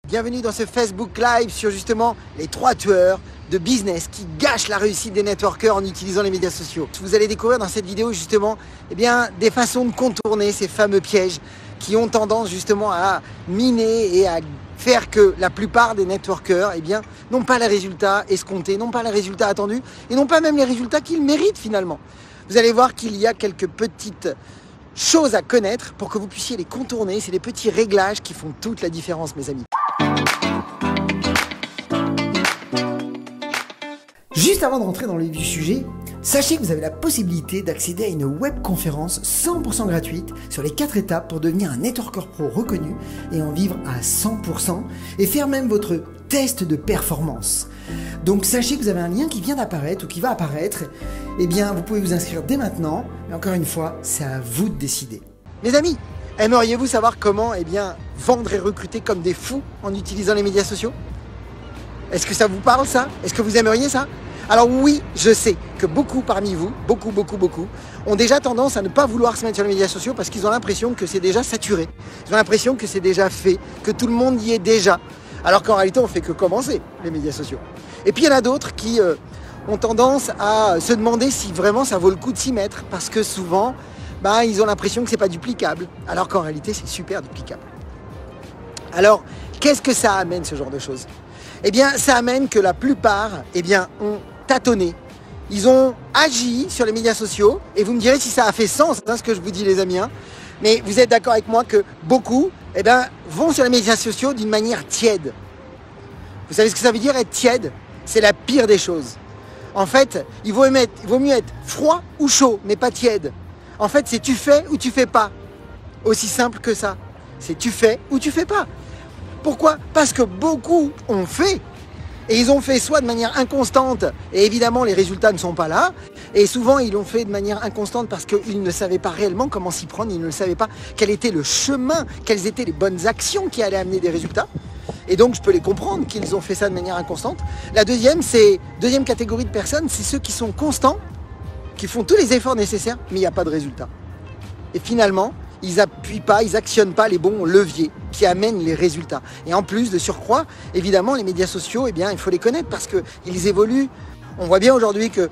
Bienvenue dans ce Facebook Live sur justement les 3 tueurs de business qui gâchent la réussite des networkers en utilisant les médias sociaux. Vous allez découvrir dans cette vidéo justement des façons de contourner ces fameux pièges qui ont tendance justement à miner et à faire que la plupart des networkers n'ont pas les résultats escomptés, n'ont pas les résultats attendus et n'ont pas même les résultats qu'ils méritent finalement. Vous allez voir qu'il y a quelques petites choses à connaître pour que vous puissiez les contourner. C'est des petits réglages qui font toute la différence, mes amis. Juste avant de rentrer dans le vif du sujet, sachez que vous avez la possibilité d'accéder à une webconférence 100% gratuite sur les 4 étapes pour devenir un networker pro reconnu et en vivre à 100% et faire même votre test de performance. Donc sachez que vous avez un lien qui vient d'apparaître ou qui va apparaître. Vous pouvez vous inscrire dès maintenant. Mais encore une fois, c'est à vous de décider. Mes amis, aimeriez-vous savoir comment vendre et recruter comme des fous en utilisant les médias sociaux? Est-ce que ça vous parle ça? Est-ce que vous aimeriez ça? Alors oui, je sais que beaucoup parmi vous, beaucoup, ont déjà tendance à ne pas vouloir se mettre sur les médias sociaux parce qu'ils ont l'impression que c'est déjà saturé. Ils ont l'impression que c'est déjà fait, que tout le monde y est déjà. Alors qu'en réalité, on fait que commencer les médias sociaux. Et puis il y en a d'autres qui ont tendance à se demander si vraiment ça vaut le coup de s'y mettre parce que souvent, ils ont l'impression que c'est pas duplicable. Alors qu'en réalité, c'est super duplicable. Alors, qu'est-ce que ça amène ce genre de choses? Ça amène que la plupart ont tâtonné. Ils ont agi sur les médias sociaux et vous me direz si ça a fait sens, ce que je vous dis les amis. Mais vous êtes d'accord avec moi que beaucoup vont sur les médias sociaux d'une manière tiède. Vous savez ce que ça veut dire être tiède? C'est la pire des choses. En fait, il vaut mieux être froid ou chaud, mais pas tiède. En fait, c'est tu fais ou tu fais pas. Aussi simple que ça. C'est tu fais ou tu fais pas. Pourquoi? Parce que beaucoup ont fait. Et ils ont fait soit de manière inconstante, et évidemment les résultats ne sont pas là, et souvent ils l'ont fait de manière inconstante parce qu'ils ne savaient pas réellement comment s'y prendre, ils ne savaient pas quel était le chemin, quelles étaient les bonnes actions qui allaient amener des résultats. Et donc je peux les comprendre qu'ils ont fait ça de manière inconstante. La deuxième catégorie de personnes, c'est ceux qui sont constants, qui font tous les efforts nécessaires, mais il n'y a pas de résultat. Et finalement, ils n'appuient pas, ils n'actionnent pas les bons leviers qui amènent les résultats. Et en plus de surcroît, évidemment, les médias sociaux, il faut les connaître parce qu'ils évoluent. On voit bien aujourd'hui que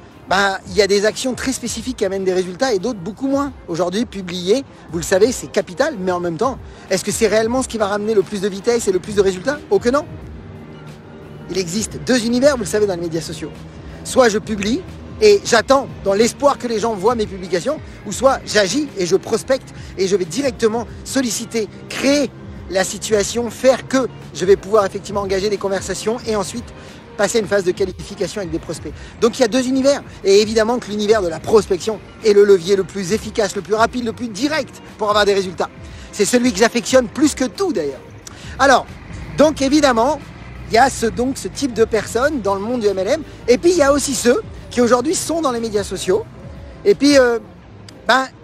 il y a des actions très spécifiques qui amènent des résultats et d'autres beaucoup moins. Aujourd'hui, publier, vous le savez, c'est capital, mais en même temps, est-ce que c'est réellement ce qui va ramener le plus de vitesse et le plus de résultats? Oh que non! Il existe 2 univers, vous le savez, dans les médias sociaux. Soit je publie, et j'attends dans l'espoir que les gens voient mes publications, ou soit j'agis et je prospecte et je vais directement solliciter, créer la situation, faire que je vais pouvoir effectivement engager des conversations et ensuite passer une phase de qualification avec des prospects. Donc il y a 2 univers et évidemment que l'univers de la prospection est le levier le plus efficace, le plus rapide, le plus direct pour avoir des résultats. C'est celui que j'affectionne plus que tout d'ailleurs. Alors, donc évidemment, il y a ce type de personnes dans le monde du MLM et puis il y a aussi ceux qui aujourd'hui sont dans les médias sociaux et puis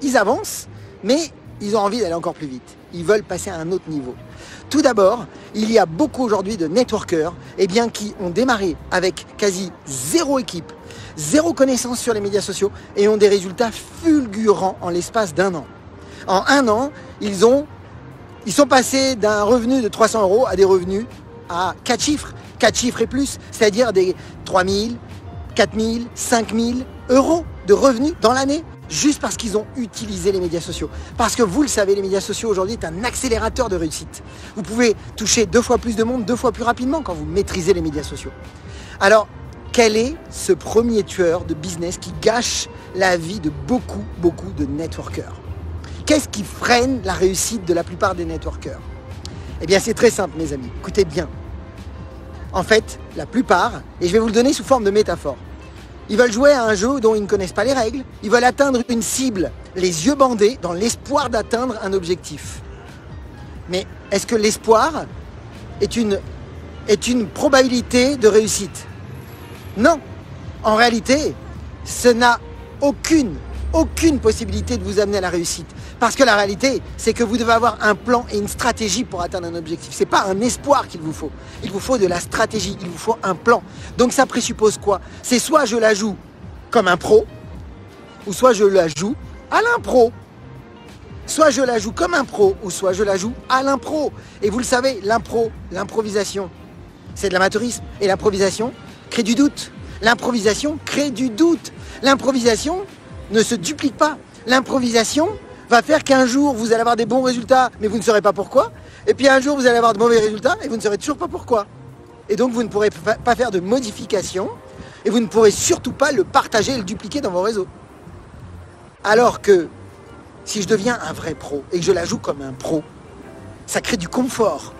ils avancent mais ils ont envie d'aller encore plus vite. Ils veulent passer à un autre niveau. Tout d'abord, il y a beaucoup aujourd'hui de networkers qui ont démarré avec quasi 0 équipe, 0 connaissance sur les médias sociaux et ont des résultats fulgurants en l'espace d'1 an. En 1 an, ils sont passés d'un revenu de 300 € à des revenus à 4 chiffres et plus, c'est-à-dire des 3 000, 4 000, 5 000 € de revenus dans l'année, juste parce qu'ils ont utilisé les médias sociaux. Parce que vous le savez, les médias sociaux aujourd'hui est un accélérateur de réussite. Vous pouvez toucher 2 fois plus de monde, 2 fois plus rapidement quand vous maîtrisez les médias sociaux. Alors, quel est ce premier tueur de business qui gâche la vie de beaucoup de networkers? Qu'est-ce qui freine la réussite de la plupart des networkers? C'est très simple, mes amis. Écoutez bien. En fait, la plupart, et je vais vous le donner sous forme de métaphore, ils veulent jouer à un jeu dont ils ne connaissent pas les règles, ils veulent atteindre une cible, les yeux bandés, dans l'espoir d'atteindre un objectif. Mais est-ce que l'espoir est une probabilité de réussite? Non. En réalité, ça n'a aucune possibilité de vous amener à la réussite. Parce que la réalité, c'est que vous devez avoir un plan et une stratégie pour atteindre un objectif. C'est pas un espoir qu'il vous faut. Il vous faut de la stratégie, il vous faut un plan. Donc ça présuppose quoi? C'est soit je la joue comme un pro, ou soit je la joue à l'impro. Soit je la joue comme un pro, ou soit je la joue à l'impro. Et vous le savez, l'improvisation, c'est de l'amateurisme. Et l'improvisation crée du doute. L'improvisation crée du doute. L'improvisation ne se duplique pas. L'improvisation va faire qu'un jour, vous allez avoir des bons résultats, mais vous ne saurez pas pourquoi. Et puis un jour, vous allez avoir de mauvais résultats, et vous ne saurez toujours pas pourquoi. Et donc, vous ne pourrez pas faire de modification, et vous ne pourrez surtout pas le partager et le dupliquer dans vos réseaux. Alors que, si je deviens un vrai pro, et que je la joue comme un pro, ça crée du confort.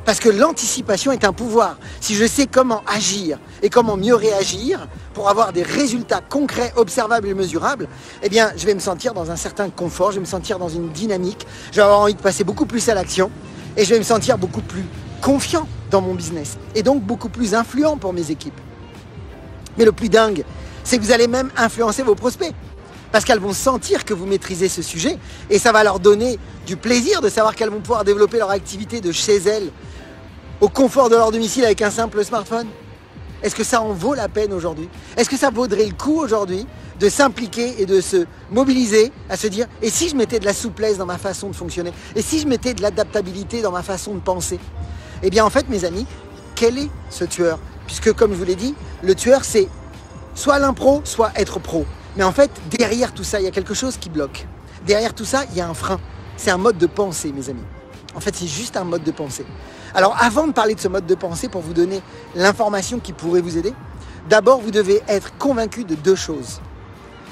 Parce que l'anticipation est un pouvoir. Si je sais comment agir et comment mieux réagir pour avoir des résultats concrets, observables et mesurables, eh bien, je vais me sentir dans un certain confort, je vais me sentir dans une dynamique, je vais avoir envie de passer beaucoup plus à l'action et je vais me sentir beaucoup plus confiant dans mon business et donc beaucoup plus influent pour mes équipes. Mais le plus dingue, c'est que vous allez même influencer vos prospects. Parce qu'elles vont sentir que vous maîtrisez ce sujet et ça va leur donner du plaisir de savoir qu'elles vont pouvoir développer leur activité de chez elles au confort de leur domicile avec un simple smartphone. Est-ce que ça en vaut la peine aujourd'hui? Est-ce que ça vaudrait le coup aujourd'hui de s'impliquer et de se mobiliser à se dire et si je mettais de la souplesse dans ma façon de fonctionner? Et si je mettais de l'adaptabilité dans ma façon de penser? Eh bien en fait mes amis, quel est ce tueur? Puisque comme je vous l'ai dit, le tueur c'est soit l'impro, soit être pro. Mais en fait, derrière tout ça, il y a quelque chose qui bloque. Derrière tout ça, il y a un frein. C'est un mode de pensée, mes amis. En fait, c'est juste un mode de pensée. Alors, avant de parler de ce mode de pensée, pour vous donner l'information qui pourrait vous aider, d'abord, vous devez être convaincu de deux choses.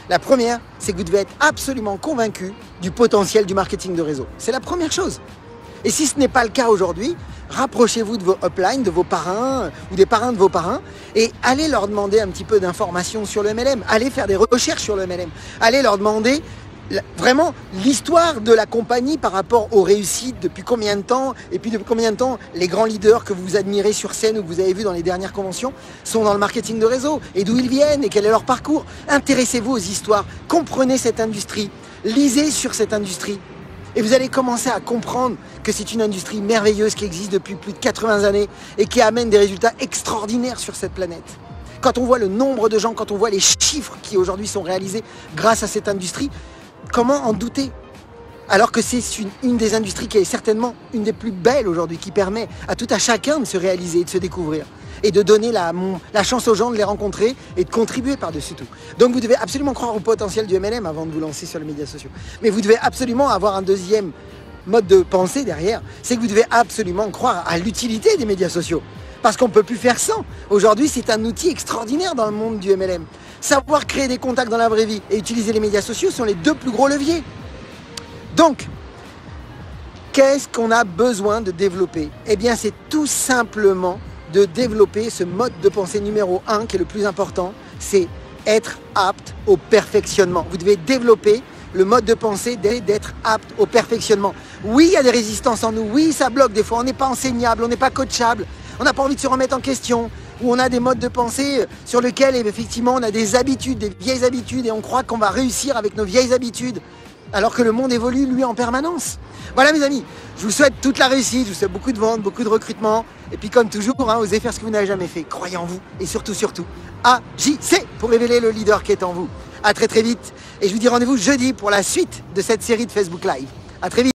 La première, c'est que vous devez être absolument convaincu du potentiel du marketing de réseau. C'est la première chose. Et si ce n'est pas le cas aujourd'hui, rapprochez-vous de vos uplines, de vos parrains ou des parrains de vos parrains et allez leur demander un petit peu d'informations sur le MLM. Allez faire des recherches sur le MLM. Allez leur demander vraiment l'histoire de la compagnie par rapport aux réussites, depuis combien de temps, et puis depuis combien de temps les grands leaders que vous admirez sur scène ou que vous avez vus dans les dernières conventions sont dans le marketing de réseau et d'où ils viennent et quel est leur parcours. Intéressez-vous aux histoires, comprenez cette industrie, lisez sur cette industrie. Et vous allez commencer à comprendre que c'est une industrie merveilleuse qui existe depuis plus de 80 années et qui amène des résultats extraordinaires sur cette planète. Quand on voit le nombre de gens, quand on voit les chiffres qui aujourd'hui sont réalisés grâce à cette industrie, comment en douter? Alors que c'est une des industries qui est certainement une des plus belles aujourd'hui, qui permet à tout à chacun de se réaliser et de se découvrir. Et de donner la chance aux gens de les rencontrer et de contribuer par-dessus tout. Donc vous devez absolument croire au potentiel du MLM avant de vous lancer sur les médias sociaux. Mais vous devez absolument avoir un deuxième mode de pensée derrière, c'est que vous devez absolument croire à l'utilité des médias sociaux. Parce qu'on ne peut plus faire sans. Aujourd'hui, c'est un outil extraordinaire dans le monde du MLM. Savoir créer des contacts dans la vraie vie et utiliser les médias sociaux sont les deux plus gros leviers. Donc, qu'est-ce qu'on a besoin de développer? Eh bien, c'est tout simplement de développer ce mode de pensée numéro 1 qui est le plus important, c'est être apte au perfectionnement. Vous devez développer le mode de pensée d'être apte au perfectionnement. Oui, il y a des résistances en nous, oui, ça bloque des fois, on n'est pas enseignable, on n'est pas coachable, on n'a pas envie de se remettre en question, ou on a des modes de pensée sur lesquels effectivement on a des habitudes, des vieilles habitudes, et on croit qu'on va réussir avec nos vieilles habitudes, alors que le monde évolue, lui, en permanence. Voilà mes amis, je vous souhaite toute la réussite, je vous souhaite beaucoup de ventes, beaucoup de recrutement, et puis comme toujours, osez faire ce que vous n'avez jamais fait, croyez en vous, et surtout, agissez pour révéler le leader qui est en vous. À très très vite, et je vous dis rendez-vous jeudi pour la suite de cette série de Facebook Live. À très vite.